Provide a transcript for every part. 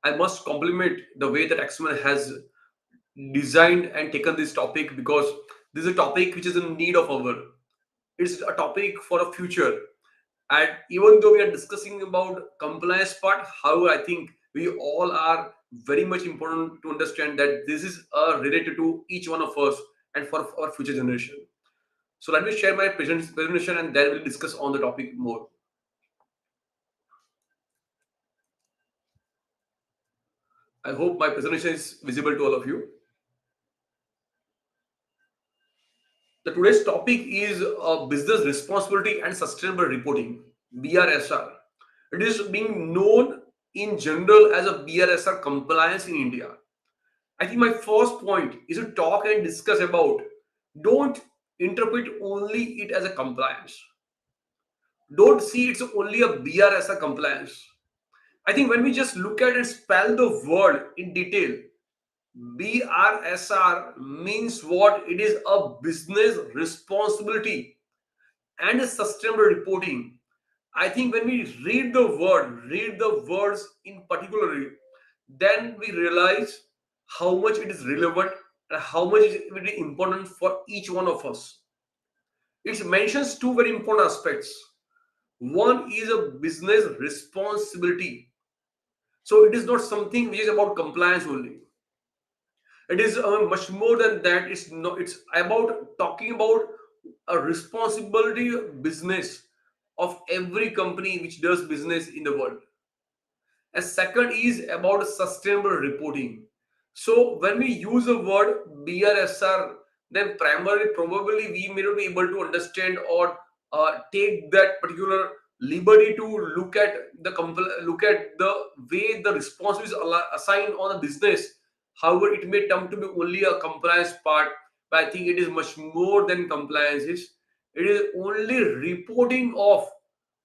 I must compliment the way that Taxmann has designed and taken this topic, because this is a topic which is in need of our. It's a topic for a future. And even though we are discussing about compliance part, however, I think we all are very much important to understand that this is related to each one of us and for our future generation. So let me share my presentation and then we'll discuss on the topic more. I hope my presentation is visible to all of you. The today's topic is business responsibility and sustainable reporting, BRSR. It is being known in general as a BRSR compliance in India. I think my first point is to talk and discuss about, don't interpret only it as a compliance. Don't see it's only a BRSR compliance. I think when we just look at and spell the word in detail, BRSR means what? It is a business responsibility and a sustainable reporting. I think when we read the words in particularly, then we realize how much it is relevant and how much it is very important for each one of us. It mentions two very important aspects. One is a business responsibility. So it is not something which is about compliance only. It is much more than that. It's not. It's about talking about a responsibility business of every company which does business in the world. And second is about sustainable reporting. So when we use the word BRSR, then primarily probably we may not be able to understand or take that particular liberty to look at the way the responsibility is assigned on the business. However, it may come to be only a compliance part, but I think it is much more than compliance. It is only reporting of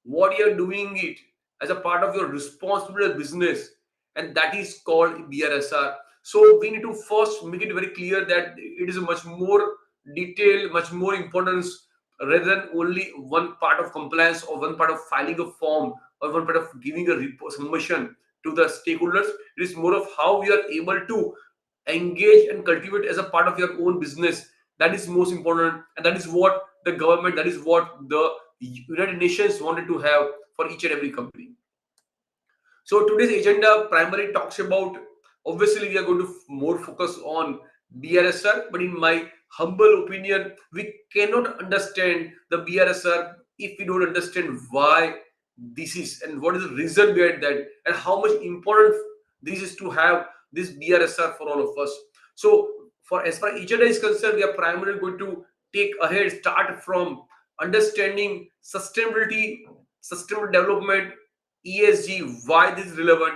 what you are doing it as a part of your responsible business, and that is called BRSR. So we need to first make it very clear that it is a much more detailed, much more importance rather than only one part of compliance or one part of filing a form or one part of giving a submission to the stakeholders. It is more of how we are able to engage and cultivate as a part of your own business. That is most important, and that is what the government, that is what the United Nations wanted to have for each and every company. So today's agenda primarily talks about, obviously we are going to more focus on BRSR, but in my humble opinion, we cannot understand the BRSR if we don't understand why this is and what is the reason behind that and how much important this is to have this BRSR for all of us. So for as far as agenda is concerned, we are primarily going to start from understanding sustainability, sustainable development, ESG, why this is relevant,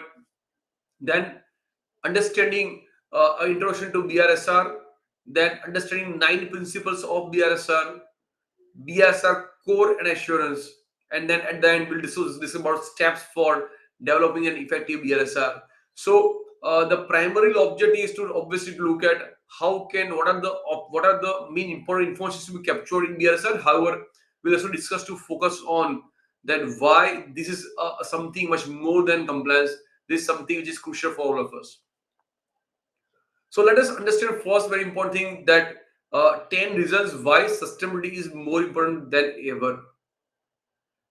then understanding introduction to BRSR, then understanding 9 principles of BRSR, BRSR Core and Assurance, and then at the end we'll discuss about steps for developing an effective BRSR. So the primary objective is to obviously to look at what are the main important information to be captured in BRSR. However, we'll also discuss to focus on that why this is something much more than compliance. This is something which is crucial for all of us. So let us understand first very important thing, that 10 reasons why sustainability is more important than ever.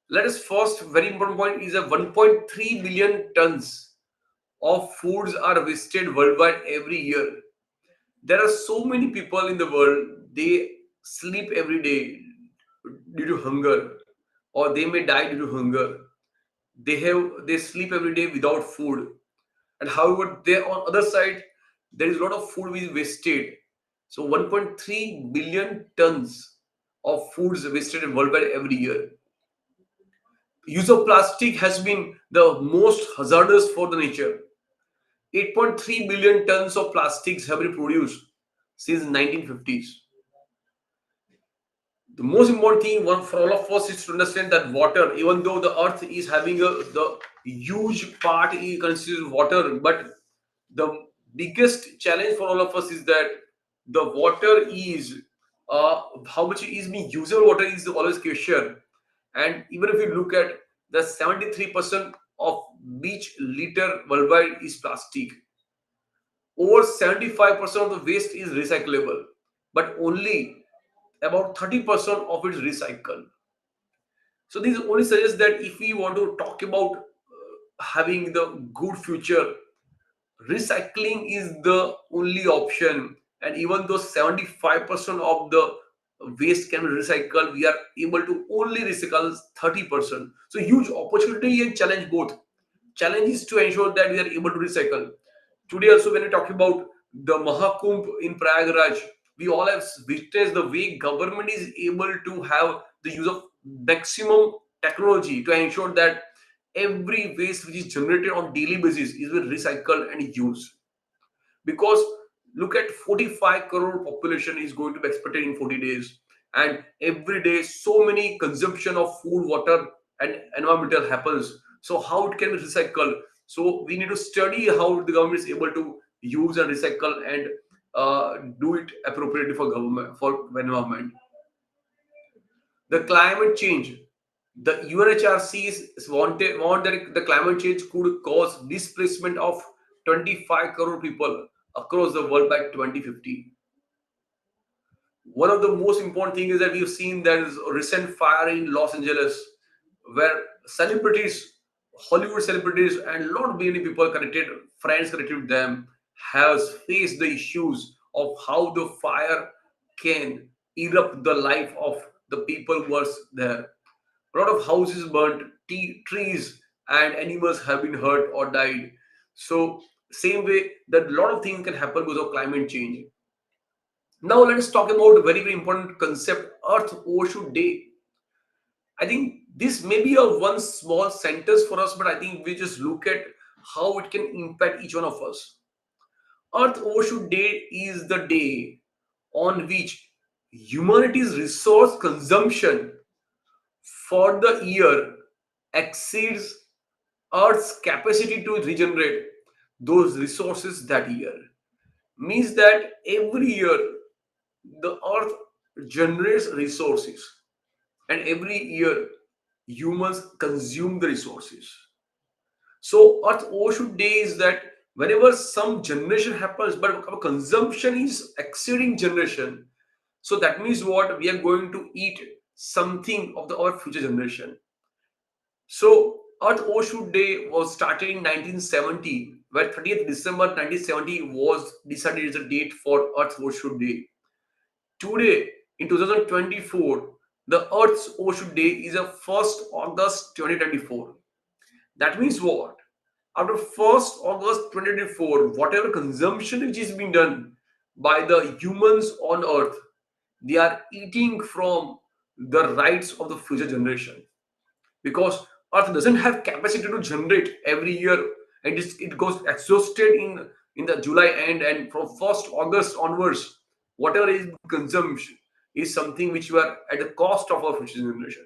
Let us first, very important point is a 1.3 billion tons of foods are wasted worldwide every year. There are so many people in the world, they sleep every day due to hunger, or they may die due to hunger. They sleep every day without food. And however, there on other side, there is a lot of food which is wasted. So 1.3 billion tons of foods wasted worldwide every year. Use of plastic has been the most hazardous for the nature. 8.3 billion tons of plastics have been produced since 1950s. The most important thing for all of us is to understand that water, even though the earth is having the huge part it considers water, but the biggest challenge for all of us is that the water is how much is being usable water is always question. And even if you look at the 73% of each liter worldwide is plastic. Over 75% of the waste is recyclable, but only about 30% of it is recycled. So this only suggests that if we want to talk about having the good future, recycling is the only option. And even though 75% of the waste can be recycled, we are able to only recycle 30%. So huge opportunity and challenge both. Challenge is to ensure that we are able to recycle. Today also, when we talk about the Mahakumbh in Prayagraj, we all have witnessed the way government is able to have the use of maximum technology to ensure that every waste which is generated on daily basis is being recycled and used. Because look at 45 crore population is going to be expected in 40 days, and every day so many consumption of food, water and environmental happens. So how it can be recycled? So we need to study how the government is able to use and recycle and do it appropriately for government, for environment. The climate change, the UNHRC want that the climate change could cause displacement of 25 crore people across the world by 2050. One of the most important things is that we've seen there is a recent fire in Los Angeles where celebrities, Hollywood celebrities, and lot many people connected, friends connected with them, has faced the issues of how the fire can erupt the life of the people who was there. A lot of houses burnt, trees and animals have been hurt or died. So same way that a lot of things can happen because of climate change. Now let us talk about a very very important concept, Earth Overshoot Day. I think this may be a one small sentence for us, but I think we just look at how it can impact each one of us. Earth Overshoot Day is the day on which humanity's resource consumption for the year exceeds Earth's capacity to regenerate those resources that year. Means that every year the Earth generates resources, and every year humans consume the resources. So Earth Overshoot Day is that whenever some generation happens, but our consumption is exceeding generation, so that means what we are going to eat something of the our future generation. So Earth Overshoot Day was started in 1970, where 30th December 1970 was decided as a date for Earth Overshoot Day. Today, in 2024, the Earth's Overshoot Day is a 1st August 2024. That means what? After 1st August 2024, whatever consumption which is being done by the humans on Earth, they are eating from the rights of the future generation, because Earth doesn't have capacity to generate every year, and it goes exhausted in the July end, and from 1st August onwards, whatever is consumption is something which were at the cost of our future generation.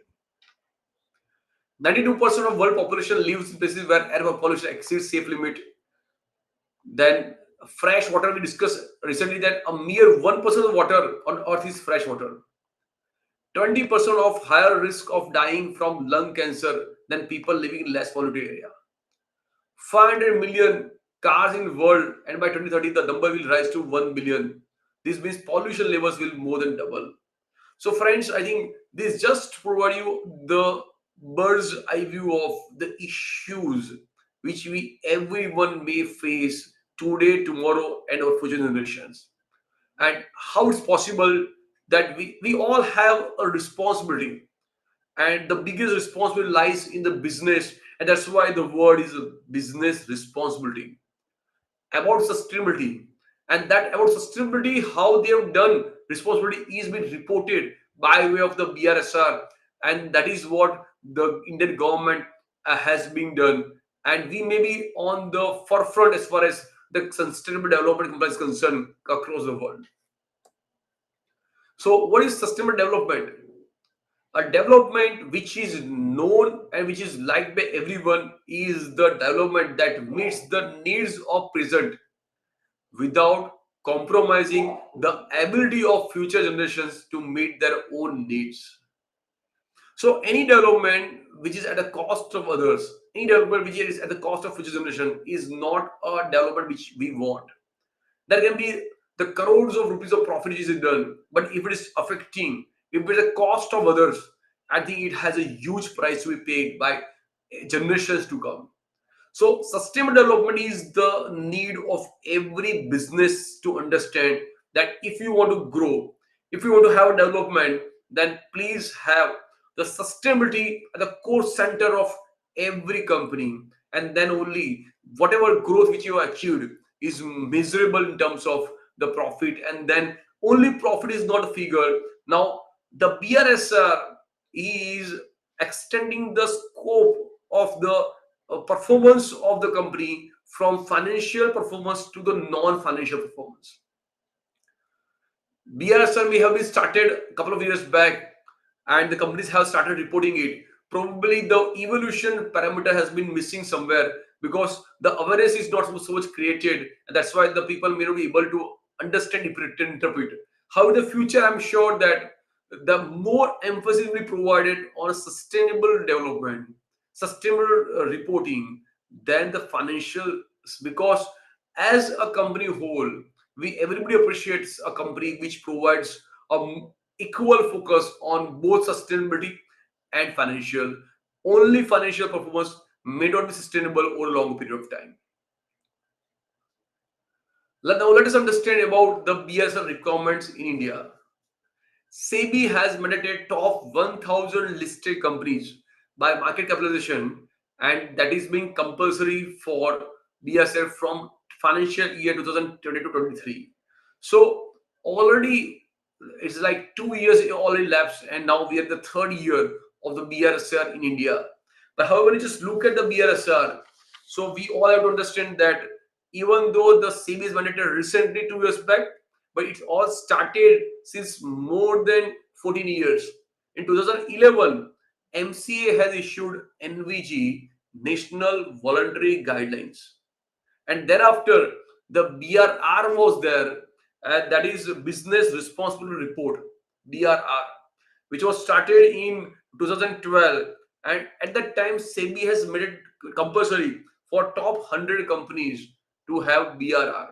92% of world population lives in places where air pollution exceeds safe limit. Then fresh water, we discussed recently that a mere 1% of water on Earth is fresh water. 20% of higher risk of dying from lung cancer than people living in less polluted area. 500 million cars in the world, and by 2030 the number will rise to 1 billion. This means pollution levels will more than double. So friends, I think this just provide you the bird's eye view of the issues which we everyone may face today, tomorrow, and our future generations, and how it's possible that we all have a responsibility, and the biggest responsibility lies in the business, and that's why the word is a business responsibility about sustainability. And that about sustainability, how they have done responsibility is being reported by way of the BRSR, and that is what the Indian government has been done. And we may be on the forefront as far as the sustainable development compliance is concerned across the world. So what is sustainable development? A development which is known and which is liked by everyone is the development that meets the needs of present without compromising the ability of future generations to meet their own needs. So any development which is at the cost of others, any development which is at the cost of future generation is not a development which we want. There can be the crores of rupees of profit which is done, but if it is affecting, if it is a cost of others, I think it has a huge price to be paid by generations to come. So sustainable development is the need of every business to understand that if you want to grow, if you want to have development, then please have the sustainability at the core center of every company. And then only whatever growth which you have achieved is miserable in terms of the profit. And then only profit is not a figure. Now the BRSR is extending the scope of the performance of the company from financial performance to the non-financial performance. BRSR may have been started a couple of years back, and the companies have started reporting it. Probably the evolution parameter has been missing somewhere because the awareness is not so much created, and that's why the people may not be able to understand, interpret. How in the future, I'm sure that the more emphasis will be provided on sustainable development, sustainable reporting than the financial, because as a company whole, we everybody appreciates a company which provides a equal focus on both sustainability and financial. Only financial performance may not be sustainable over a long period of time. Now let us understand about the BSR requirements in India. SEBI has mandated top 1000 listed companies by market capitalization, and that is being compulsory for BSR from financial year 2020 to 23. So already it's like 2 years already lapsed, and now we are the third year of the BRSR in India. But however, when you just look at the BRSR, so we all have to understand that even though the SEBI is mandated recently 2 years back, but it all started since more than 14 years. In 2011, MCA has issued NVG, National Voluntary Guidelines, and thereafter the BRR was there, that is Business Responsibility Report, BRR, which was started in 2012, and at that time SEBI has made it compulsory for top 100 companies to have BRR.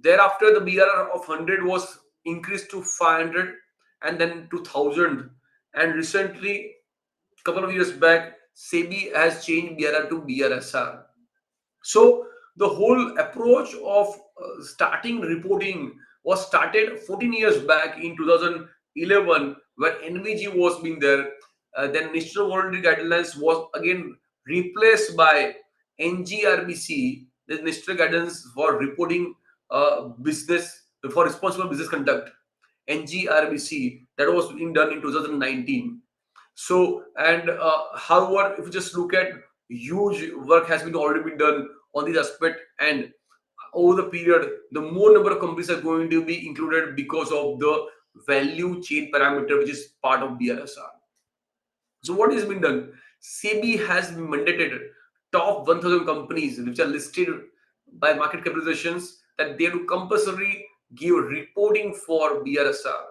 Thereafter, the BRR of 100 was increased to 500 and then to 1000. And recently, a couple of years back, SEBI has changed BRR to BRSR. So the whole approach of starting reporting was started 14 years back in 2011 when NVG was being there. Then National Voluntary Guidelines was again replaced by NGRBC, the National Guidance for Reporting Business for Responsible Business Conduct, NGRBC, that was being done in 2019. So, and however, if you just look at huge work has been already been done on this aspect, and over the period, the more number of companies are going to be included because of the value chain parameter, which is part of BRSR. So, what has been done? SEBI has mandated top 1000 companies which are listed by market capitalizations that they do compulsory give reporting for BRSR.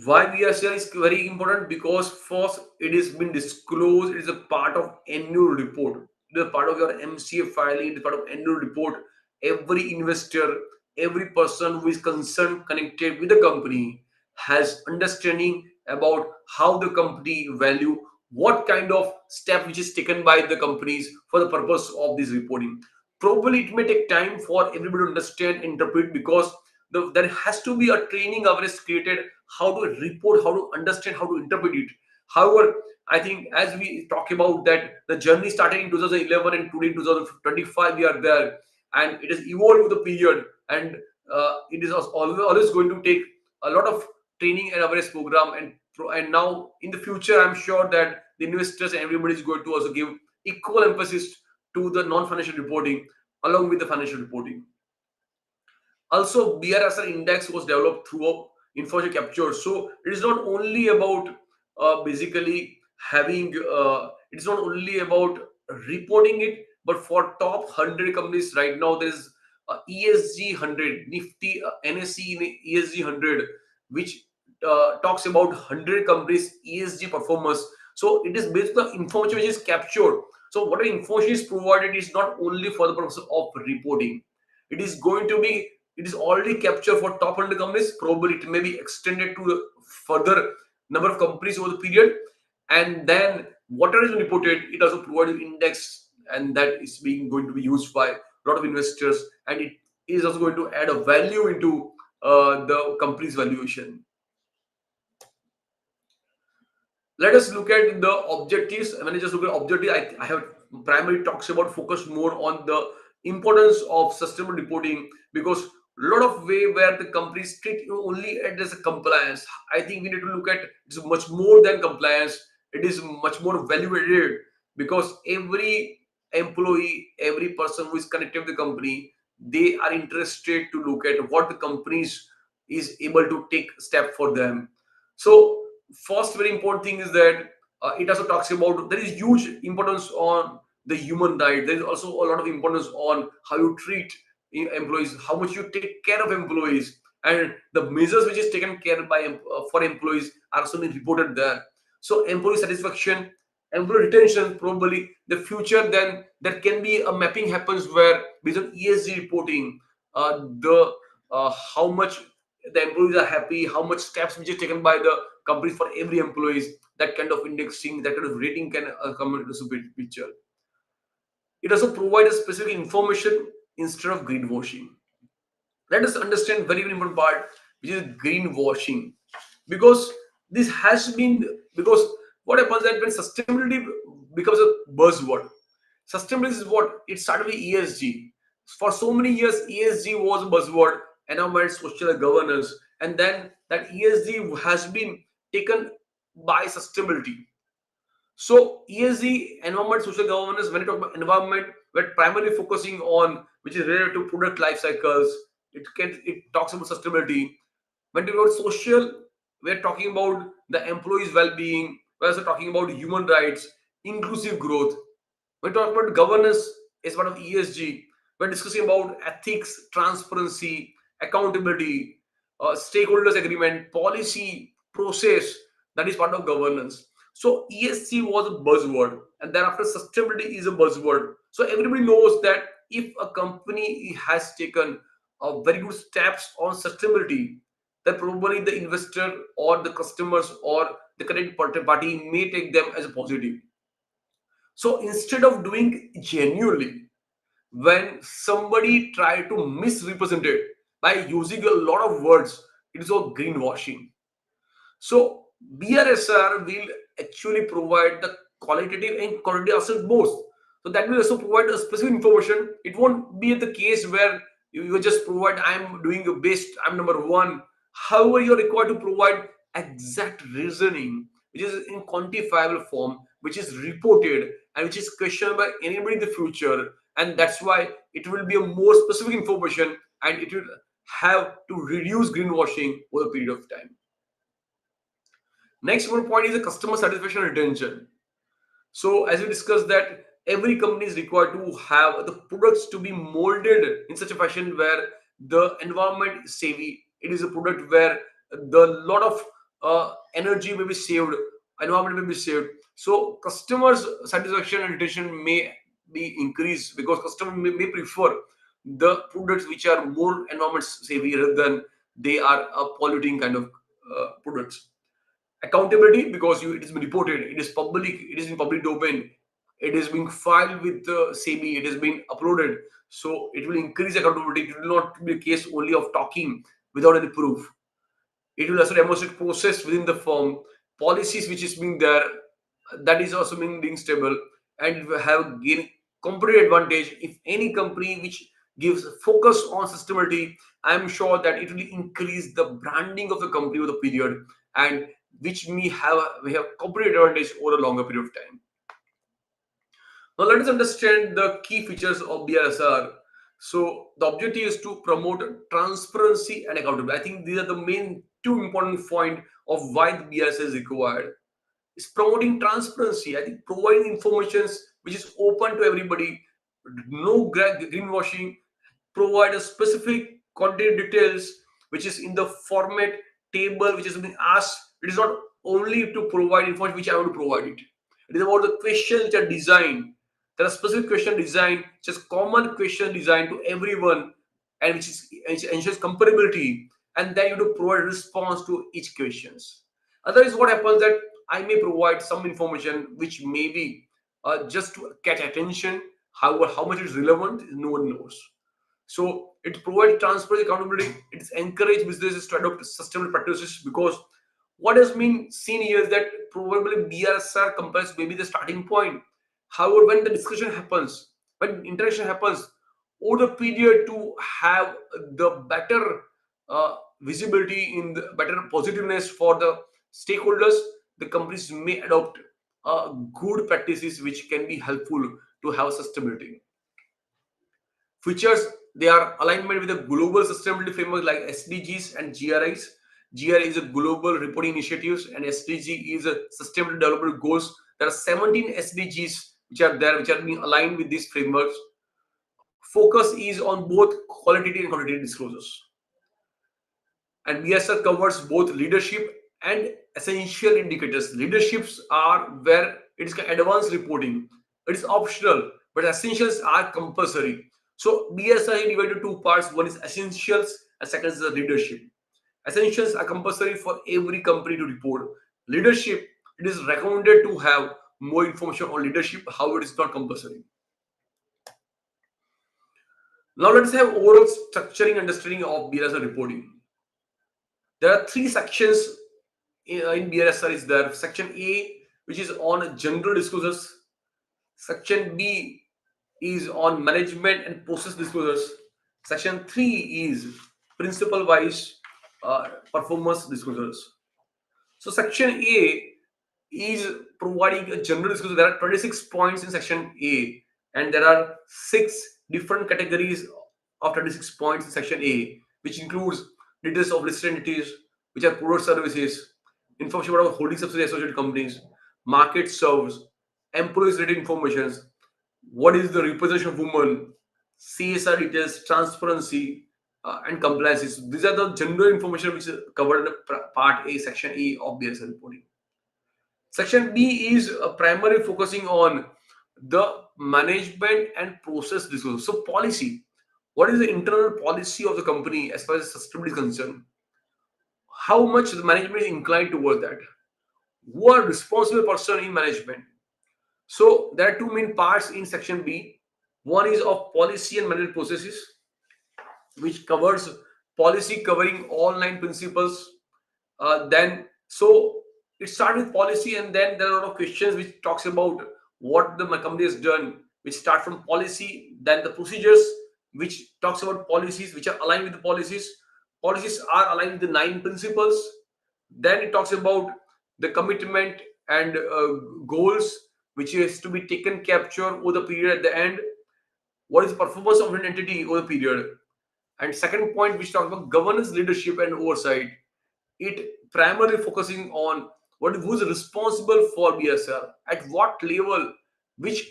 Why BRSR is very important? Because first, it is been disclosed, it is a part of annual report, it is a part of your MCA filing, it is part of annual report. Every investor, every person who is concerned, connected with the company has understanding about how the company value, what kind of step which is taken by the companies for the purpose of this reporting. Probably it may take time for everybody to understand, interpret, because there has to be a training awareness created how to report, how to understand, how to interpret it. However, I think as we talk about that, the journey started in 2011 and today in 2025 we are there, and it has evolved with the period, and it is always going to take a lot of training and awareness program, and now in the future, I'm sure that the investors and everybody is going to also give equal emphasis to the non-financial reporting along with the financial reporting. Also, BRSR index was developed through information capture. So it is not only about basically having, it's not only about reporting it, but for top 100 companies right now, there is ESG 100, Nifty, NSE ESG 100, which talks about 100 companies ESG performance. So it is based on the information which is captured. So whatever information is provided is not only for the purpose of reporting. It is going to be, it is already captured for top 100 companies. Probably it may be extended to the further number of companies over the period. And then whatever is reported, it also provided index, and that is being going to be used by a lot of investors, and it is also going to add a value into the company's valuation. Let us look at the objectives. When I just look at objectives, I have primarily talks about focus more on the importance of sustainable reporting, because a lot of way where the companies treat you only as a compliance. I think we need to look at it's much more than compliance. It is much more value added, because every employee, every person who is connected with the company, they are interested to look at what the companies is able to take step for them. So first very important thing is that it also talks about there is huge importance on the human right. There is also a lot of importance on how you treat employees, how much you take care of employees, and the measures which is taken care by for employees are also being reported there. So employee satisfaction, employee retention, probably the future, then there can be a mapping happens where based on ESG reporting, the how much the employees are happy, how much steps which is taken by the companies for every employees, that kind of indexing, that kind of rating can come into the picture. It also provides specific information instead of greenwashing. Let us understand very, very important part, which is greenwashing, because this has been, because what happens that when sustainability becomes a buzzword, sustainability is what it started with ESG. For so many years, ESG was a buzzword, environment, social governance, and then that ESG has been taken by sustainability. So ESG, environment, social governance, when you talk about environment, we're primarily focusing on which is related to product life cycles. It talks about sustainability. When we talk about social, we're talking about the employees' well-being. We're also talking about human rights, inclusive growth. When we talk about governance as part of ESG, we're discussing about ethics, transparency, accountability, stakeholders agreement, policy, process, that is part of governance. So ESG was a buzzword, and thereafter sustainability is a buzzword. So everybody knows that if a company has taken very good steps on sustainability, then probably the investor or the customers or the current party may take them as a positive. So instead of doing genuinely, when somebody try to misrepresent it by using a lot of words, it is all greenwashing. So BRSR will actually provide the qualitative and quantitative asset both. So that will also provide a specific information. It won't be the case where you just provide I'm doing a best, I'm number one. However, you're required to provide exact reasoning, which is in quantifiable form, which is reported and which is questioned by anybody in the future. And that's why it will be a more specific information, and it will have to reduce greenwashing over a period of time. Next one point is the customer satisfaction and retention. So as we discussed that every company is required to have the products to be molded in such a fashion where the environment is savvy. It is a product where the lot of energy may be saved, environment may be saved. So customers satisfaction and retention may be increased because customer may prefer the products which are more environment savvy rather than they are polluting kind of products. Accountability, because it is been reported, it is public, it is in public domain, it is being filed with SEBI, it is being uploaded. So it will increase accountability. It will not be a case only of talking without any proof. It will also demonstrate process within the firm, policies which is being there, that is also being stable, and it will have gain competitive advantage. If any company which gives focus on sustainability, I'm sure that it will increase the branding of the company over the period, and which we have competitive advantage over a longer period of time. Now let us understand the key features of BRSR. So the objective is to promote transparency and accountability. I think these are the main two important point of why the BRSR is required. It's promoting transparency. I think providing information which is open to everybody, no greenwashing, provide a specific content details which is in the format table which is being asked. It is not only to provide information which I want to provide it. It is about the questions which are designed. There are specific question designed, just common question designed to everyone, and which ensures comparability. And then you have to provide response to each questions. Otherwise, what happens that I may provide some information which may be just to catch attention. However, how much is relevant, no one knows. So it provides transparency, accountability. It encourages businesses to adopt sustainable practices, because what has been seen here is that probably BRSR compliance may be the starting point. However, when the discussion happens, when interaction happens, over the period to have the better visibility in the better positiveness for the stakeholders, the companies may adopt good practices which can be helpful to have sustainability. Features, they are alignment with the global sustainability framework like SDGs and GRIs. GRI is a global reporting initiatives, and SDG is a sustainable development goals. There are 17 SDGs which are there, which are being aligned with these frameworks. Focus is on both qualitative and quantitative disclosures. And BSR covers both leadership and essential indicators. Leaderships are where it is advanced reporting. It is optional, but essentials are compulsory. So BSR is divided into two parts. One is essentials, and second is the leadership. Essentials are compulsory for every company to report. Leadership, it is recommended to have more information on leadership. However, it is not compulsory. Now let's have overall structuring understanding of BSR reporting. There are three sections in BRSR. Is there section A, which is on general disclosures. Section B is on management and process disclosures. Section 3 is principle wise performance disclosures. So section A is providing a general disclosure. There are 26 points in section A, and there are 6 different categories of 26 points in section A, which includes details of listed entities, which are product services, information about holding subsidiary associated companies, market serves, employees related information, what is the representation of women, CSR details, transparency, and compliances. These are the general information which is covered in part A, section A of BRSR reporting. Section B is primarily focusing on the management and process disclosure. So policy, what is the internal policy of the company as far as sustainability is concerned? How much the management is inclined toward that? Who are responsible person in management? So there are two main parts in section B. One is of policy and management processes, which covers policy covering all 9 principles. Then so it starts with policy, and then there are a lot of questions which talks about what the company has done, which start from policy. Then the procedures, which talks about policies which are aligned with the policies. Policies are aligned with the 9 principles. Then it talks about the commitment and goals which is to be taken capture over the period. At the end, what is the performance of an entity over the period? And second point, which talks about governance, leadership, and oversight. It primarily focusing on who is responsible for BSR, at what level, which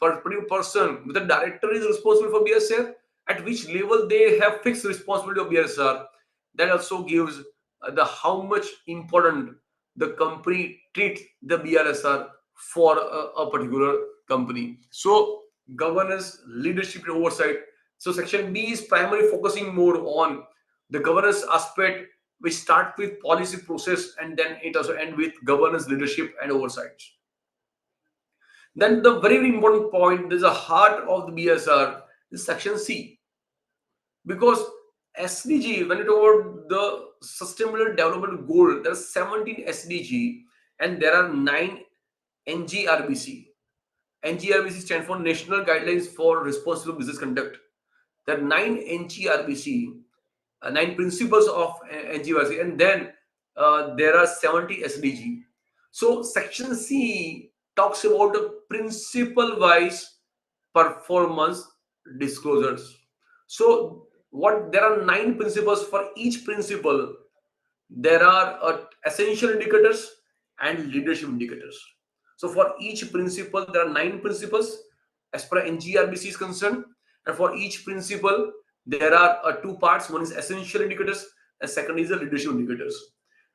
particular person, the director is responsible for BSR, at which level they have fixed responsibility of BSR. That also gives the how much important the company treats the BRSR for a particular company. So governance, leadership, and oversight. So section B is primarily focusing more on the governance aspect, which start with policy process, and then it also end with governance, leadership, and oversight. Then the very, very important point, there's a heart of the BSR, is section C. Because SDG, when you talk about the sustainable development goal, there are 17 SDG and there are 9 NGRBC. NGRBC stands for National Guidelines for Responsible Business Conduct. There are 9 NGRBC, 9 principles of NGRBC, and then there are 70 SDG. So section C talks about the principle-wise performance disclosures. So what there are 9 principles. For each principle, there are essential indicators and leadership indicators. So for each principle, there are 9 principles as per NGRBC is concerned, and for each principle, there are 2 parts. One is essential indicators, and second is the leadership indicators.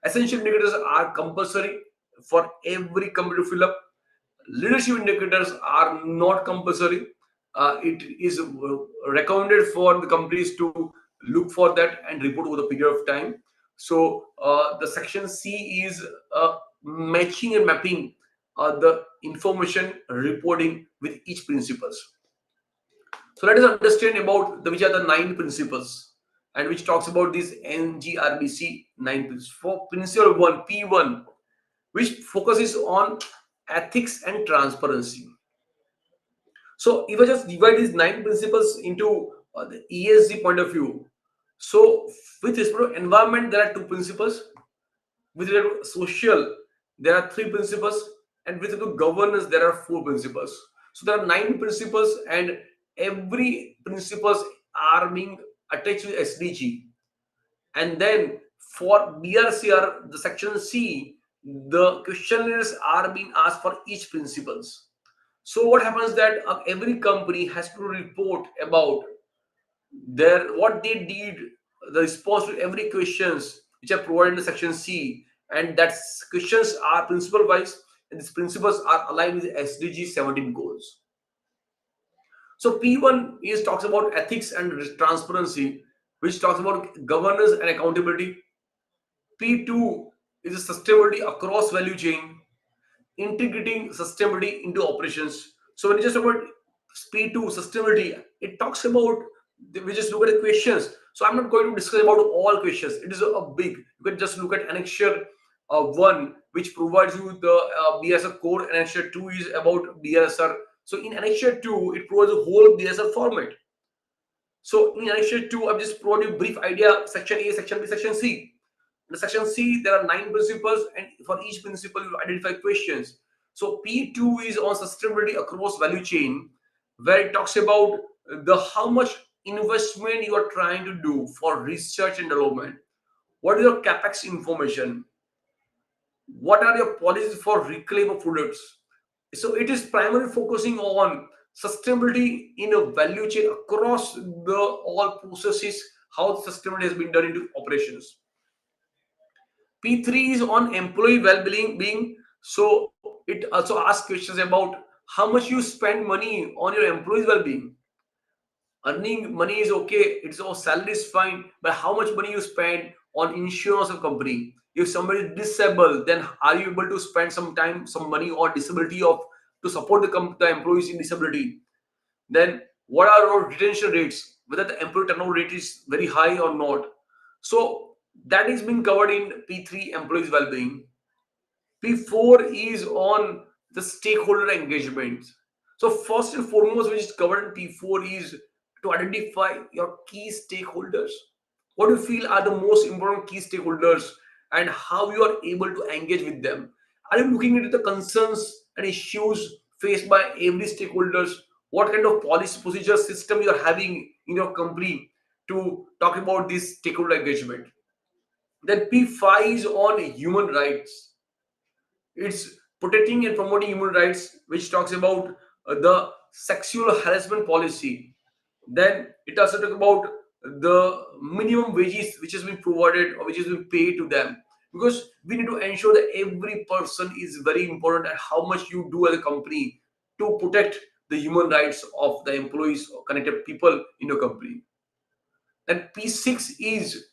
Essential indicators are compulsory for every company to fill up. Leadership indicators are not compulsory. It is recommended for the companies to look for that and report over the period of time. So the section C is matching and mapping the information reporting with each principles. So let us understand about which are the nine principles and which talks about these NGRBC nine principles. For principle one, P1, which focuses on ethics and transparency. So if I just divide these nine principles into the ESG point of view, so with respect to environment, there are two principles. With respect to social, there are three principles, and with respect to governance, there are four principles. So there are nine principles, and every principles are being attached with SDG. And then for BRCR, the section C, the questionnaires are being asked for each principles. So what happens that every company has to report about their what they did, the response to every questions which are provided in the section C, and that questions are principle wise, and these principles are aligned with SDG 17 goals. So P1 is talks about ethics and transparency, which talks about governance and accountability. P2 is sustainability across value chain, integrating sustainability into operations. So when you just about P2 sustainability, it talks about we just look at the questions. So I'm not going to discuss about all questions. It is a big. You can just look at annexure one, which provides you the BRSR core, and annexure two is about BRSR. So in annexure two, it provides a whole BRSR format. So in annexure two, I've just provided you a brief idea: section A, section B, section C. In the section C, there are nine principles, and for each principle, you identify questions. So P2 is on sustainability across value chain, where it talks about the how much investment you are trying to do for research and development. What is your capex information? What are your policies for reclaim of products? So it is primarily focusing on sustainability in a value chain across the all processes, how sustainability has been done into operations. P3 is on employee well-being. So it also asks questions about how much you spend money on your employees' well-being. Earning money is okay, it's all salary is fine, but how much money you spend on insurance of company? If somebody is disabled, then are you able to spend some time, some money on disability of to support the employees in disability? Then what are our retention rates? Whether the employee turnover rate is very high or not. So that is being covered in P3 employees well-being. P4 is on the stakeholder engagement. So first and foremost, which is covered in P4 is to identify your key stakeholders. What do you feel are the most important key stakeholders and how you are able to engage with them? Are you looking into the concerns and issues faced by every stakeholders? What kind of policy procedure system you are having in your company to talk about this stakeholder engagement? Then P5 is on human rights. It's protecting and promoting human rights, which talks about the sexual harassment policy. Then it also talks about the minimum wages which has been provided or which has been paid to them, because we need to ensure that every person is very important and how much you do as a company to protect the human rights of the employees or connected people in your company. Then P6 is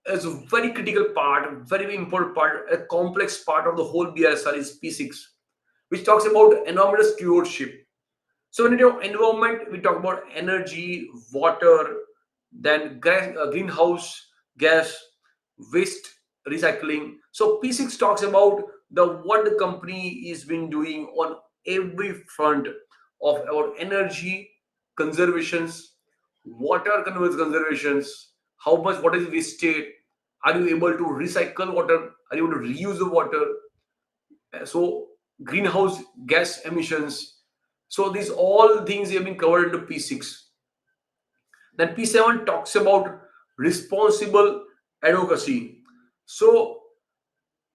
a very critical part, very important part, a complex part of the whole BRSR is P6, which talks about environmental stewardship. So when we talk environment, we talk about energy, water, then greenhouse gas, waste recycling. So P6 talks about the what the company is been doing on every front of our energy conservations, water conservations, how much water is wasted, are you able to recycle water, are you able to reuse the water, so greenhouse gas emissions. So these all things have been covered into P6. Then P7 talks about responsible advocacy. So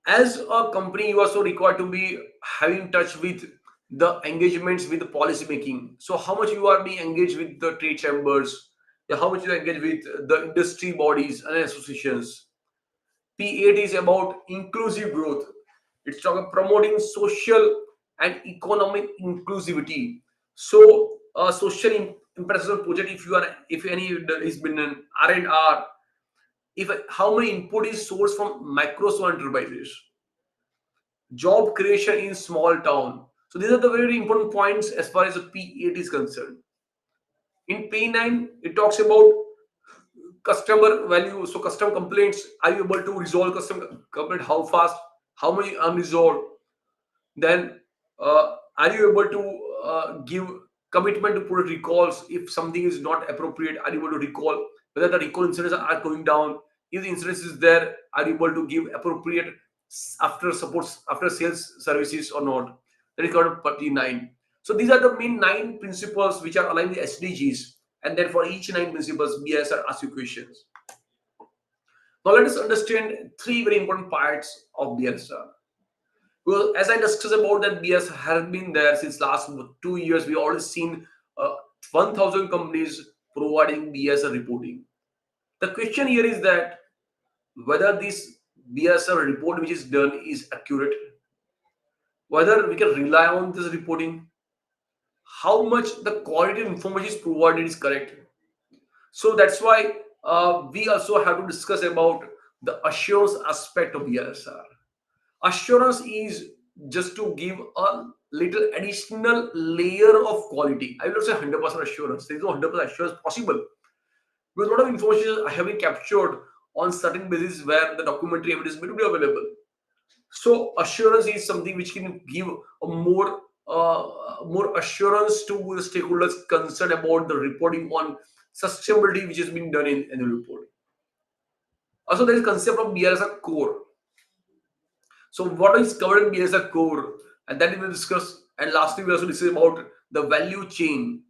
as a company, you are also required to be having touch with the engagements with the policy making. So how much you are being engaged with the trade chambers, how much you are engaged with the industry bodies and associations. P8 is about inclusive growth. It's talking promoting social and economic inclusivity. So, social impression project, if you are, if any is been an R&R, if how many input is sourced from micro small enterprises, job creation in small town. So these are the very important points as far as the P8 is concerned. In P9, it talks about customer value. So customer complaints, are you able to resolve customer complaint? How fast? How many unresolved? Then are you able to give commitment to put recalls if something is not appropriate? Are you able to recall whether the recall incidents are going down? If the incidence is there, are you able to give appropriate after supports after sales services or not? That is called 39. So these are the main 9 principles which are aligned with SDGs, and then for each 9 principles BRSR asks you questions. Now let us understand 3 very important parts of BRSR. Well, as I discussed about that, BS has been there since last 2 years. We already seen 1,000 companies providing BSR reporting. The question here is that whether this BSR report which is done is accurate, whether we can rely on this reporting, how much the quality of information is provided is correct. So that's why we also have to discuss about the assurance aspect of BSR. Assurance is just to give a little additional layer of quality. I will not say 100% assurance. There is no 100% assurance possible because a lot of information have been captured on certain basis where the documentary evidence may not be available. So assurance is something which can give a more assurance to the stakeholders concerned about the reporting on sustainability which has been done in the report. Also, there is concept of BRSR core. So what is covered in BRSR core, and that we will discuss. And lastly, we also discuss about the value chain,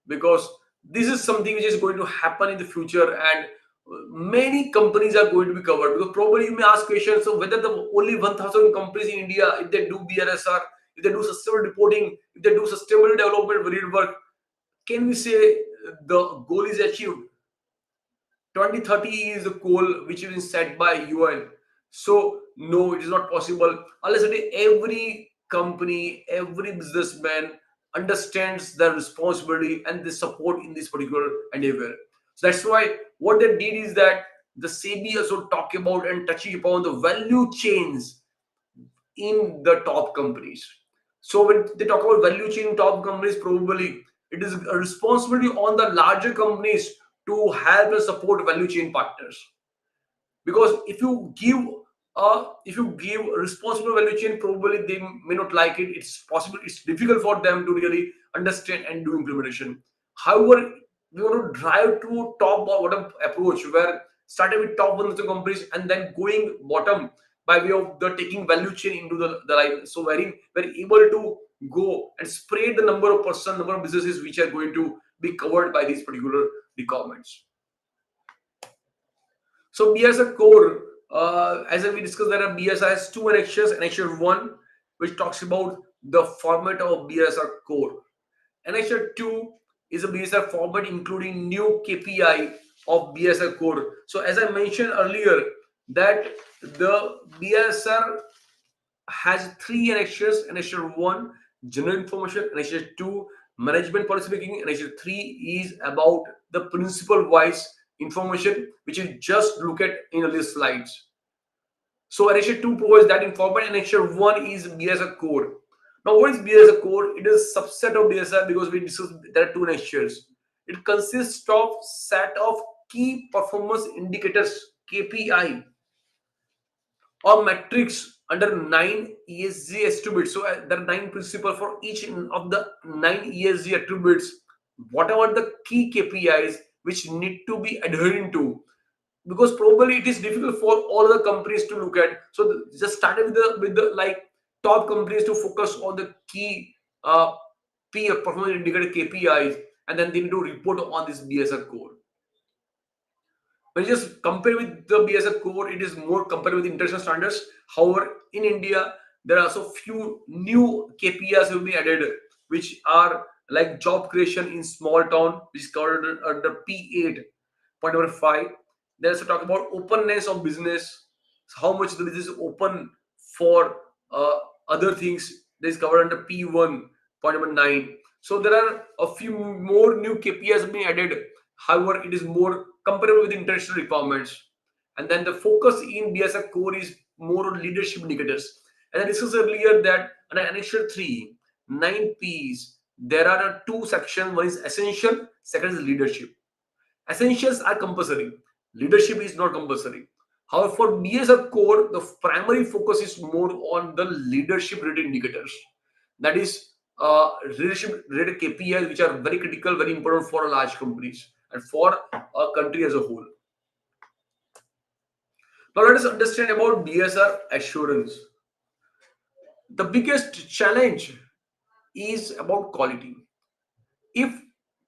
because this is something which is going to happen in the future, and many companies are going to be covered. Because probably you may ask questions, so whether the only 1,000 companies in India, if they do BRSR, if they do sustainable reporting, if they do sustainable development related work, can we say the goal is achieved? 2030 is the goal which has been set by UN. So no, it is not possible unless every company, every businessman understands their responsibility and the support in this particular endeavor. So that's why what they did is that the SEBI also talk about and touching upon the value chains in the top companies. So when they talk about value chain in top companies, probably it is a responsibility on the larger companies to help and support value chain partners. Because if you give responsible value chain, probably they may not like it. It's possible, it's difficult for them to really understand and do implementation. However, we want to drive to top or bottom approach, where starting with top 100 companies and then going bottom by way of the taking value chain into the line. So very able to go and spread the number of person, number of businesses which are going to be covered by these particular requirements. So BRSR core, as we discussed, there are BRSR has 2 annexures. Annexure 1, which talks about the format of BRSR core. Annexure 2 is a BRSR format including new KPI of BRSR core. So as I mentioned earlier, that the BRSR has 3 annexures. Annexure 1, general information. Annexure 2, management policy making. Annexure 3 is about the principle wise information, which you just look at in these slides. So annexure 2 provides that information. Annexure 1 is BRSR core. Now what is BRSR core? It is a subset of BRSR because we discussed there are 2 annexures. It consists of set of key performance indicators, KPI, or metrics under 9 ESG attributes. So there are 9 principles for each of the 9 ESG attributes. Whatever the key KPIs which need to be adhering to, because probably it is difficult for all the companies to look at. So just started with the like top companies to focus on the key P performance indicator KPIs, and then they need to report on this BRSR core. When you just compare with the BRSR core, it is more compared with international standards. However, in India, there are also few new KPIs will be added, which are like job creation in small town, which is covered under P8. Point number 5. They also talk about openness of business, how much the business is open for other things. That is covered under P1, point number 9. So there are a few more new KPIs being added. However, it is more comparable with international requirements. And then the focus in BSR core is more on leadership indicators. As I discussed earlier, that under Annexure 3, 9 Ps, there are two sections. One is essential, second is leadership. Essentials are compulsory. Leadership is not compulsory. However, for BSR core, the primary focus is more on the leadership related indicators. That is leadership related KPIs, which are very critical, very important for large companies and for a country as a whole. Now let us understand about BSR assurance. The biggest challenge is about quality. If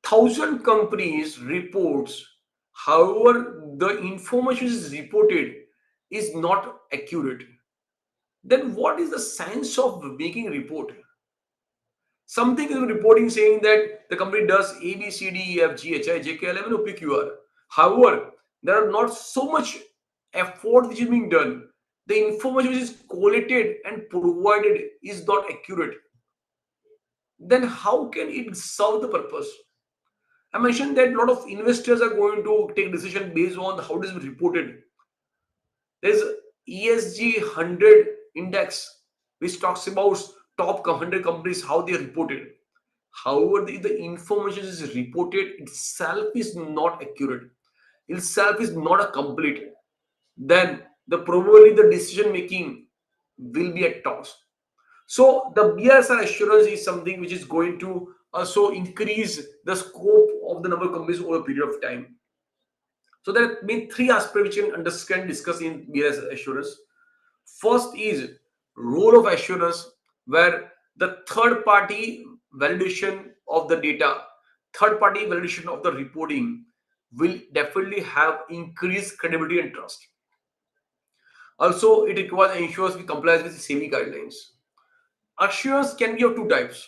1,000 companies reports, however, the information is reported is not accurate, then what is the sense of making a report? Something is reporting saying that the company does A, B, C, D, E, F, G, H, I, J, K, L, M, N, O, P, Q, R. However, there are not so much effort which is being done. The information which is collated and provided is not accurate. Then how can it serve the purpose? I mentioned that a lot of investors are going to take decision based on how it is reported. There's ESG 100 index which talks about top 100 companies, how they are reported. However, the information is reported itself is not accurate, itself is not a complete, then the probably the decision making will be at toss. So the BRSR assurance is something which is going to also increase the scope of the number of companies over a period of time. So there have been three aspects which you can understand, discuss in BRSR assurance. First is role of assurance, where the third party validation of the data, third party validation of the reporting will definitely have increased credibility and trust. Also, it requires ensures we comply with SEBI guidelines. Assurance can be of two types.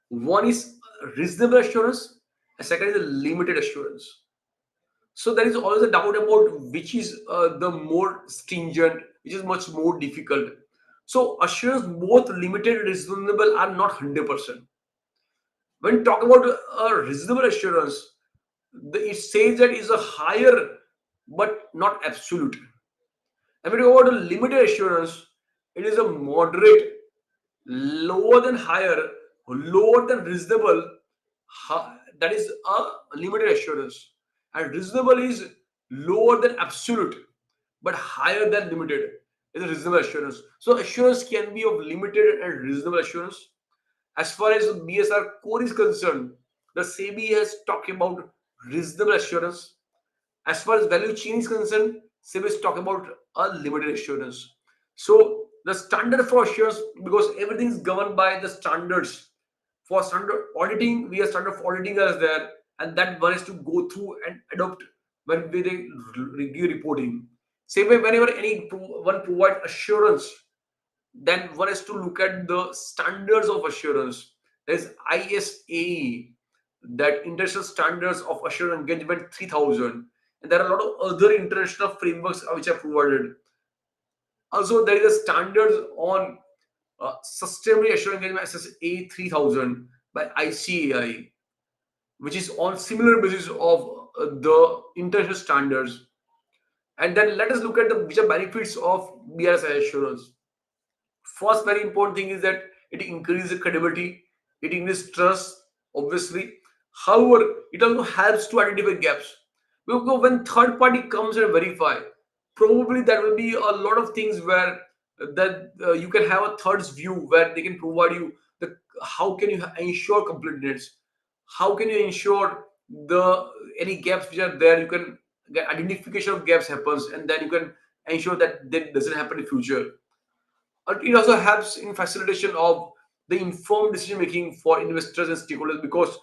One is reasonable assurance, and second is a limited assurance. So there is always a doubt about which is the more stringent, which is much more difficult. So assurance, both limited and reasonable, are not 100%. When we talk about a reasonable assurance, it says that is a higher but not absolute. And when we talk about a limited assurance, it is a moderate, lower than higher, lower than reasonable. That is a limited assurance. And reasonable is lower than absolute, but higher than limited is a reasonable assurance. So assurance can be of limited and reasonable assurance. As far as BSR core is concerned, the SEBI has talked about reasonable assurance. As far as value chain is concerned, SEBI is talking about a limited assurance. So the standard for assurance, because everything is governed by the standards. For standard auditing, we have standard for auditing as there, and that one is to go through and adopt when we review reporting. Same way, whenever one provide assurance, then one has to look at the standards of assurance. There's ISAE, that International Standards of Assurance Engagement 3000, and there are a lot of other international frameworks which are provided. Also, there is a standards on Sustainability Assurance Engagement SSA 3000 by ICAI, which is on similar basis of the international standards. And then let us look at the which are benefits of BRSR assurance. First, very important thing is that it increases credibility, it increases trust, obviously. However, it also helps to identify gaps. Because when third party comes and verify, probably there will be a lot of things where that you can have a third's view where they can provide you the how can you ensure completeness, how can you ensure the any gaps which are there, you can get identification of gaps happens, and then you can ensure that that doesn't happen in future. It also helps in facilitation of the informed decision making for investors and stakeholders, because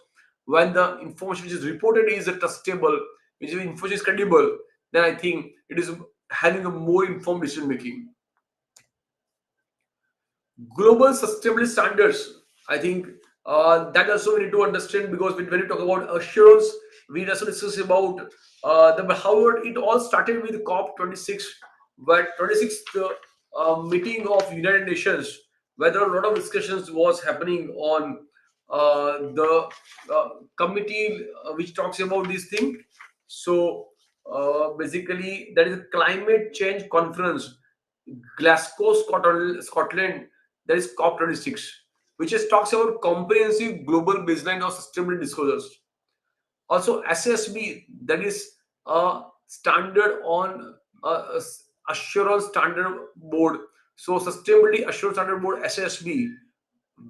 when the information which is reported is trustable, which is information is credible, then I think it is having a more informed decision making. Global sustainability standards, I think that also we need to understand, because when you talk about assurance, we also discuss about the however it all started with COP 26, where 26th meeting of United Nations, where there were a lot of discussions was happening on the committee which talks about this thing. So basically, that is a climate change conference, Glasgow, Scotland. That is COP26, which is talks about comprehensive global baseline of sustainability disclosures. Also SSB, that is a standard on assurance standard board. So sustainability assurance standard board, SSB,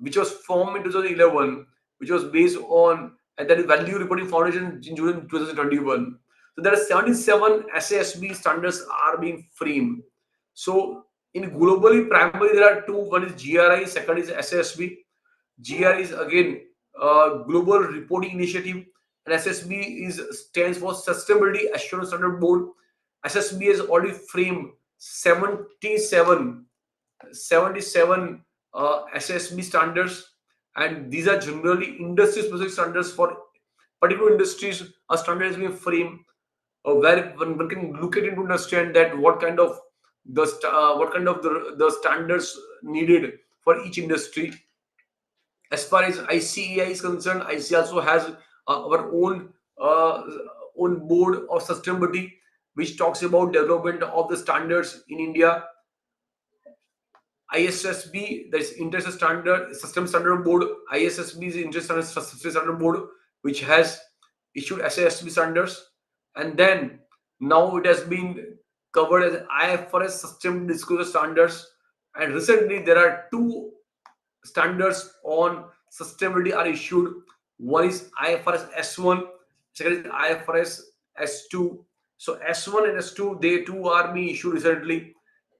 which was formed in 2011, which was based on, and that is Value Reporting Foundation in June 2021. So there are 77 SASB standards are being framed. So in globally, primarily there are two. One is GRI, second is SASB. GR is again Global Reporting Initiative, and SSB is stands for Sustainability Assurance Standard Board. SSB has already framed 77 SSB standards, and these are generally industry specific standards for particular industries. A standard has been framed where one can look at it to understand that what kind of the standards needed for each industry. As far as ICEI is concerned, ICEI also has our uh, own board of sustainability, which talks about development of the standards in India. ISSB, that is International Standard System Standard Board. ISSB is International System Standard Board, which has issued SASB standards, and then now it has been covered as IFRS System Disclosure Standards. And recently, there are two standards on sustainability are issued. One is IFRS S1, second is IFRS S2. So S1 and S2, they two are being issued recently.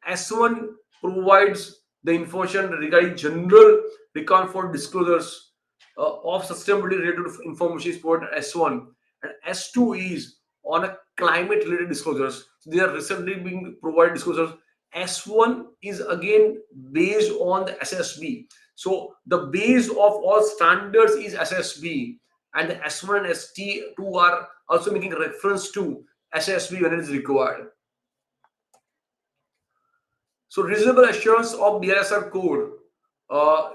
S1 provides the information regarding general record for disclosures of sustainability related information is provided S1, and S2 is on a climate related disclosures. So they are recently being provided disclosures. S1 is again based on the SSB. So the base of all standards is SSB, and the S1 and ST2 are also making reference to SSB when it is required. So reasonable assurance of BRSR Core.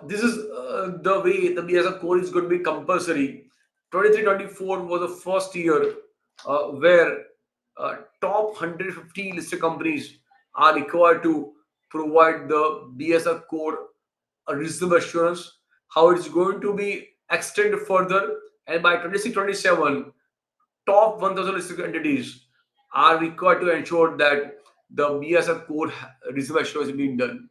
This is the way the BRSR Core is going to be compulsory. 23-24 was the first year where top 150 listed companies are required to provide the BSR Core a reasonable assurance. How it's going to be extended further, and by 26-27, top 1,000 listed entities are required to ensure that the BSR Core reasonable assurance is being done.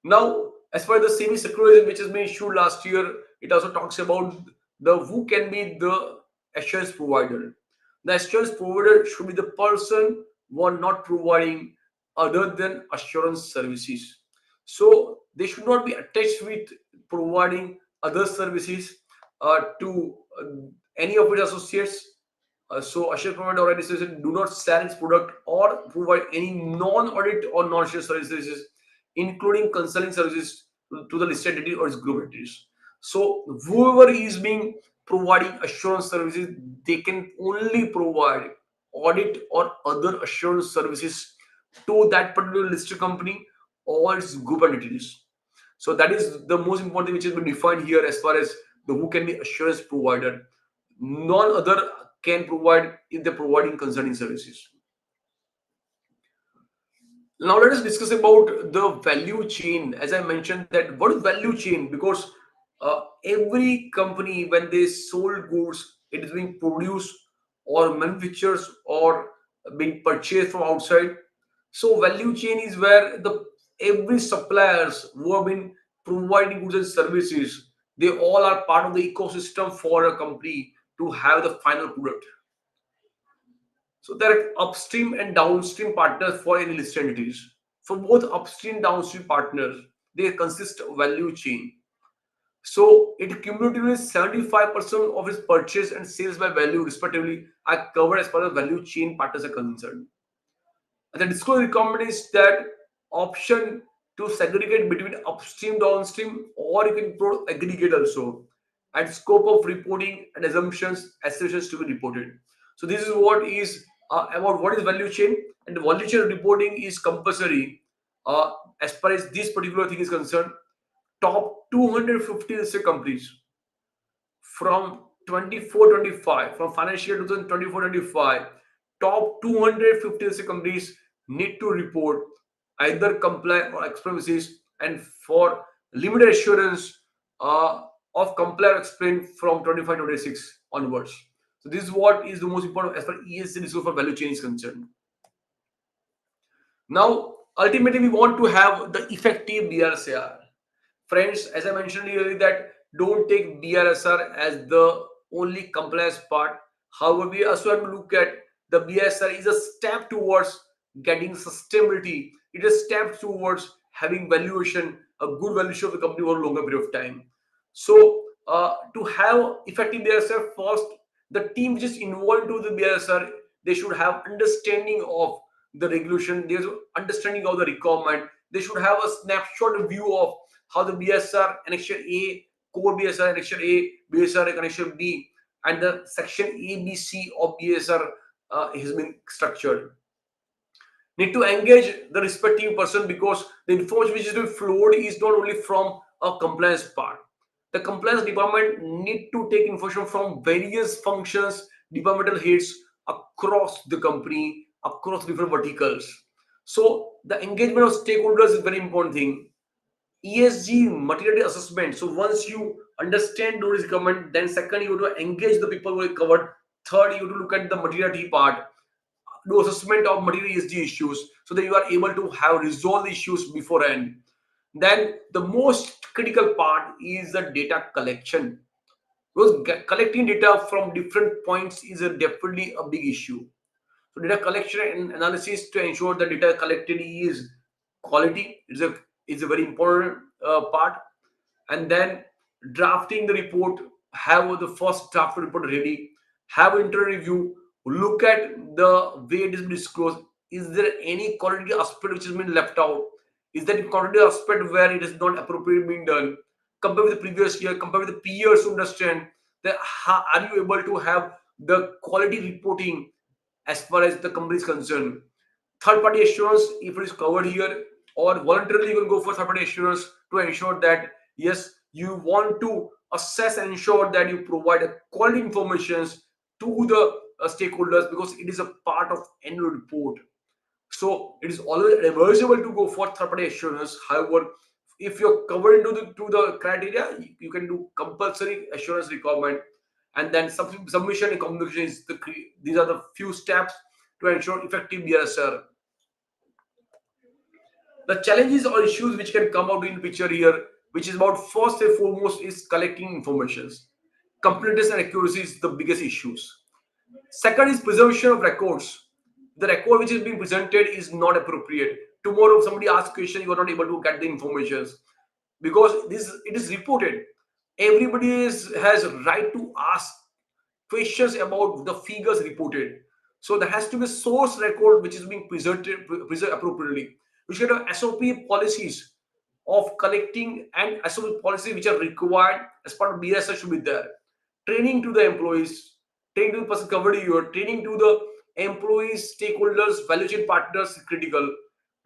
Now, as far as the semi-secularism which has been issued last year, it also talks about the who can be the assurance provider. The assurance provider should be the person who are not providing other than assurance services. So they should not be attached with providing other services to any of its associates. So assurance provider organization do not sell its product or provide any non-audit or non-assurance services, including consulting services to the listed entity or its group entities. So whoever is being providing assurance services, they can only provide audit or other assurance services to that particular listed company or its group entities. So that is the most important thing which has been defined here as far as the who can be assurance provider. None other can provide if they're providing consulting services. Now let us discuss about the value chain. As I mentioned, that what is value chain? Because every company, when they sold goods, it is being produced or manufactured or being purchased from outside. So value chain is where the every suppliers who have been providing goods and services, they all are part of the ecosystem for a company to have the final product. So there are upstream and downstream partners for any listed entities. For both upstream downstream partners, they consist of value chain. So it cumulatively 75% of its purchase and sales by value respectively are covered as far as value chain partners are concerned. And the disclosure requirement is that option to segregate between upstream, downstream, or you can aggregate also, and scope of reporting and assumptions, assertions to be reported. So this is what is about what is value chain, and the value chain reporting is compulsory uh, as far as this particular thing is concerned, top 250 listed companies from 24-25, from financial year 2024-25, top 250 listed companies need to report either comply or expenses, and for limited assurance of comply or explain from 25-26 onwards. So this is what is the most important as far as ESG disclosure for value chain is concerned. Now, ultimately, we want to have the effective BRSR. Friends, as I mentioned earlier, that don't take BRSR as the only compliance part. However, we also have to look at the BRSR is a step towards getting sustainability. It is a step towards having valuation, a good valuation of the company over a longer period of time. So, to have effective BRSR, first, the team which is involved into the BRSR, they should have understanding of the regulation, there's understanding of the requirement. They should have a snapshot view of how the BSR Annexure A, Core BSR Annexure A, BSR Annexure B, and the section ABC of BSR has been structured. Need to engage the respective person because the information which is being flowed is not only from a compliance part. The compliance department need to take information from various functions, departmental heads across the company, across different verticals. So the engagement of stakeholders is very important thing. ESG materiality assessment. So once you understand those requirements, then second you have to engage the people who are covered. Third, you have to look at the materiality part, do assessment of material ESG issues, so that you are able to have resolved issues beforehand. Then the most critical part is the data collection. Because collecting data from different points is definitely a big issue. So data collection and analysis to ensure the data collected is quality is a very important part. And then drafting the report, have the first draft report ready, have internal review, look at the way it is disclosed. Is there any quality aspect which has been left out? Is that quality aspect where it is not appropriately being done? Compare with the previous year, compare with the peers to understand that how are you able to have the quality reporting as far as the company is concerned. Third party assurance, if it is covered here, or voluntarily you will go for third party assurance to ensure that yes, you want to assess and ensure that you provide a quality information to the stakeholders because it is a part of annual report. So it is always advisable to go for third party assurance. However, if you're covered into the criteria, you can do compulsory assurance requirement, and then submission and communication is these are the few steps to ensure effective BRSR. The challenges or issues which can come out in picture here, which is about first and foremost is collecting informations. Completeness and accuracy is the biggest issues. Second is preservation of records. The record which is being presented is not appropriate. Tomorrow, if somebody asks question, you are not able to get the information because this it is reported. Everybody has a right to ask questions about the figures reported. So there has to be a source record which is being preserved appropriately. We should have SOP policies of collecting and SOP policies which are required as part of BSR should be there. Training to the employees, training to the person covered here, training to the employees, stakeholders, value chain partners is critical.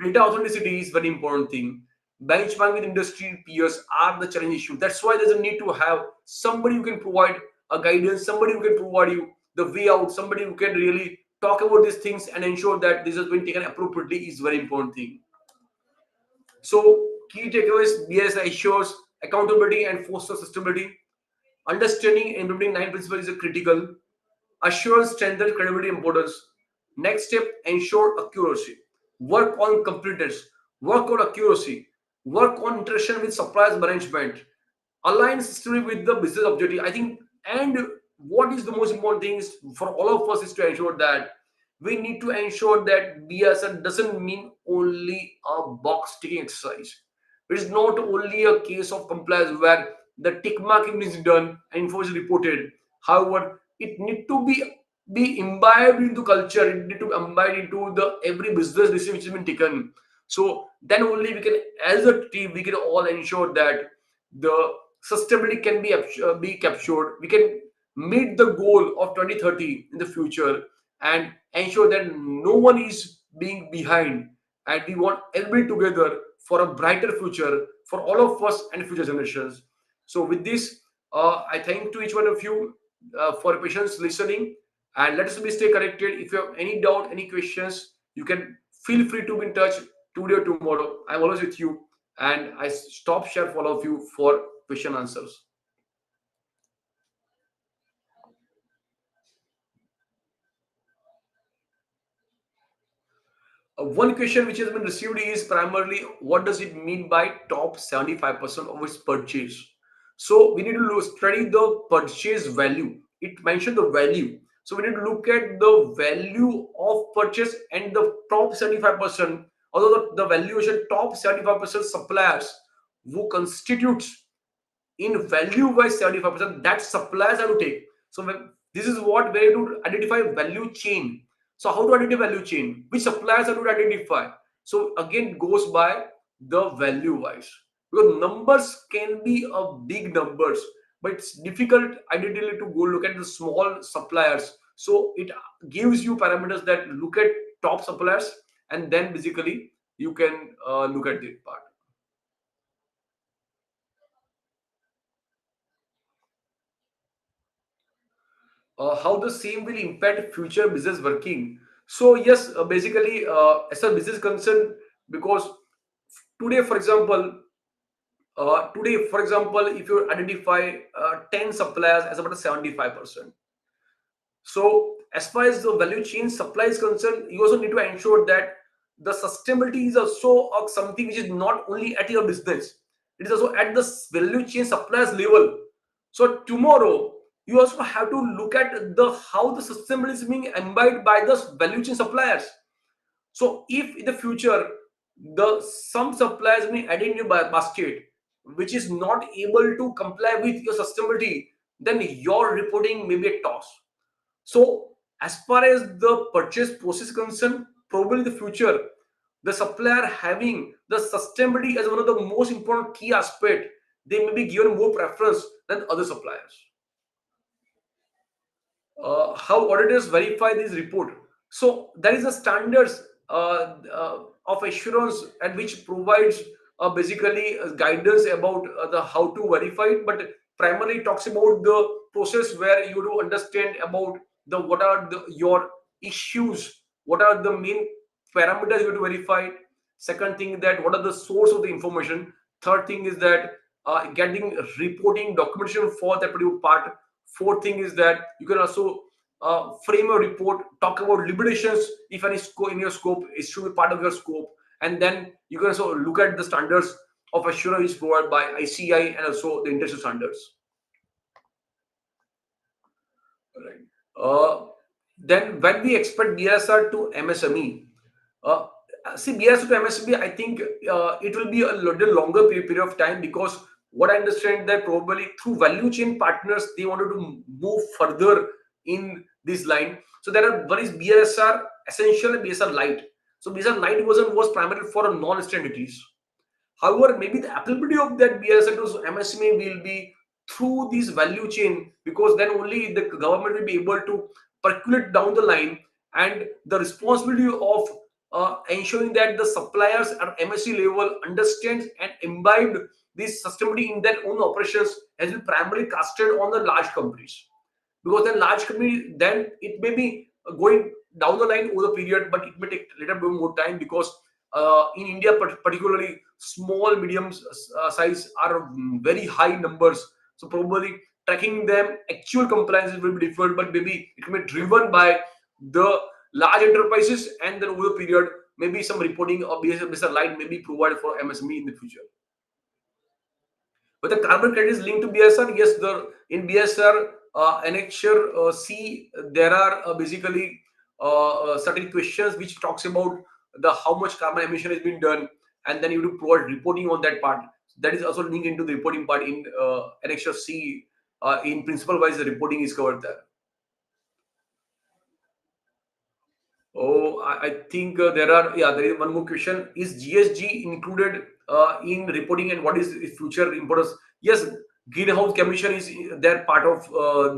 Data authenticity is very important thing. Benchmark with industry peers are the challenge issue. That's why there's a need to have somebody who can provide a guidance, somebody who can provide you the way out, somebody who can really talk about these things and ensure that this has been taken appropriately is very important thing. So key takeaways: BSI ensures accountability and fosters sustainability. Understanding and implementing nine principles is a critical. Assurance strengthens credibility and importance. Next step: ensure accuracy. Work on completeness. Work on accuracy. Work on interaction with suppliers management. Align systemically with the business objective. I think, and what is the most important thing is for all of us is to ensure that we need to ensure that BSR doesn't mean only a box ticking exercise. It is not only a case of compliance where the tick marking is done and information reported. However, it need to be imbibed into culture. It need to be imbibed into the every business decision which has been taken. So then only we can, as a team, we can all ensure that the sustainability can be captured. We can meet the goal of 2030 in the future and ensure that no one is being behind and we want everybody together for a brighter future for all of us and future generations. So with this, I thank to each one of you for your patience listening, and let us be stay connected. If you have any doubt, any questions, you can feel free to be in touch today or tomorrow. I'm always with you, and I stop share for all of you for question answers. One question which has been received is primarily what does it mean by top 75% of its purchase? So we need to study the purchase value. It mentioned the value. So we need to look at the value of purchase and the top 75%, although the valuation top 75% suppliers who constitutes in value wise 75%, that suppliers have to take. So this is what where to identify value chain. So how to identify value chain, which suppliers have to identify? So again goes by the value wise, because numbers can be a big numbers, but it's difficult ideally to go look at the small suppliers. So it gives you parameters that look at top suppliers, and then basically you can look at the part. How the same will impact future business working. So yes, basically as a business concern, because today for example, if you identify 10 suppliers as about 75%. So as far as the value chain supply is concerned, you also need to ensure that the sustainability is also something which is not only at your business, it is also at the value chain suppliers level. So tomorrow you also have to look at the how the sustainability is being imbibed by the value chain suppliers. So if in the future the some suppliers may add in your basket which is not able to comply with your sustainability, then your reporting may be a toss. So, as far as the purchase process is concerned, probably in the future, the supplier having the sustainability as one of the most important key aspect, they may be given more preference than other suppliers. How auditors verify this report? So there is a standards of assurance and which provides basically guidance about the how to verify it, but primarily talks about the process where you do understand about the what are your issues, what are the main parameters you have to verify. Second thing that what are the source of the information. Third thing is that getting reporting documentation for that particular part. Fourth thing is that you can also frame a report, talk about limitations if any scope in your scope, it should be part of your scope, and then you can also look at the standards of assurance provided by ICI and also the international standards. Right. Then when we expect BRSR to MSME, uh, see BRSR to MSME, I think it will be a little longer period of time, because what I understand that probably through value chain partners they wanted to move further in this line. So there are one is BRSR Essential and BRSR Light. So BRSR Light version was primarily for non-listed entities. However, maybe the applicability of that BRSR to MSME will be through this value chain, because then only the government will be able to percolate down the line, and the responsibility of ensuring that the suppliers at MSC level understands and imbibed this sustainability in their own operations has been primarily casted on the large companies, because then large company then it may be going down the line over the period, but it may take a little bit more time, because in India particularly small medium size are very high numbers. So probably tracking them actual compliance will be different, but maybe it may be driven by the large enterprises, and then over the period maybe some reporting or BSR line may be provided for MSME in the future. But the carbon credit is linked to BSR. Yes, the in BSR annexure C, there are basically certain questions which talks about the how much carbon emission has been done, and then you have to provide reporting on that part. That is also linked into the reporting part in annexure C. In principle wise, the reporting is covered there. Oh, I think there are, yeah, there is one more question. Is GSG included in reporting, and what is its future importance? Yes, greenhouse emission is there part of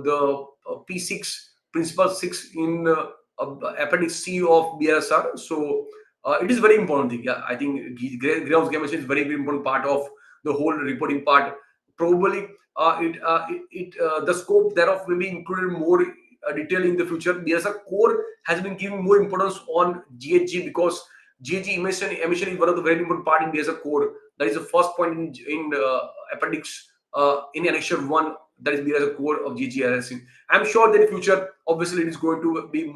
the P6, principle 6 in appendix C of BRSR. So It is very important thing. Yeah, I think greenhouse gas emission is very, very important part of the whole reporting part. Probably the scope thereof will be included more detail in the future. BRSR core has been giving more importance on GHG, because GHG emission is one of the very important part in BRSR core. That is the first point in appendix in annexure 1. That is BRSR core of GHG RSC. I'm sure that in future, obviously, it is going to be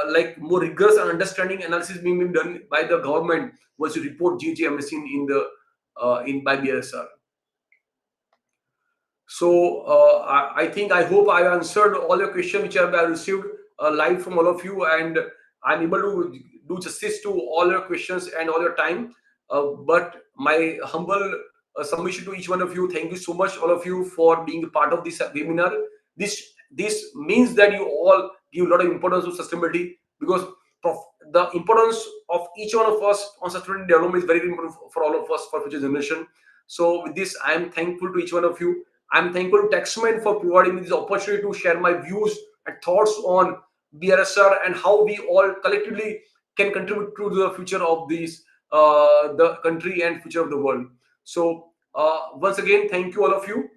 like more rigorous and understanding analysis being done by the government once you report GHG emission in the in by BRSR. So I think, I hope I answered all your questions which I have received live from all of you, and I'm able to do justice to all your questions and all your time. But my humble submission to each one of you, thank you so much, all of you, for being a part of this webinar. This means that you all give a lot of importance to sustainability, because the importance of each one of us on sustainability development is very important for all of us, for future generation. So with this, I am thankful to each one of you. I'm thankful to Taxmann for providing me this opportunity to share my views and thoughts on BRSR and how we all collectively can contribute to the future of the country and future of the world. So once again, thank you, all of you.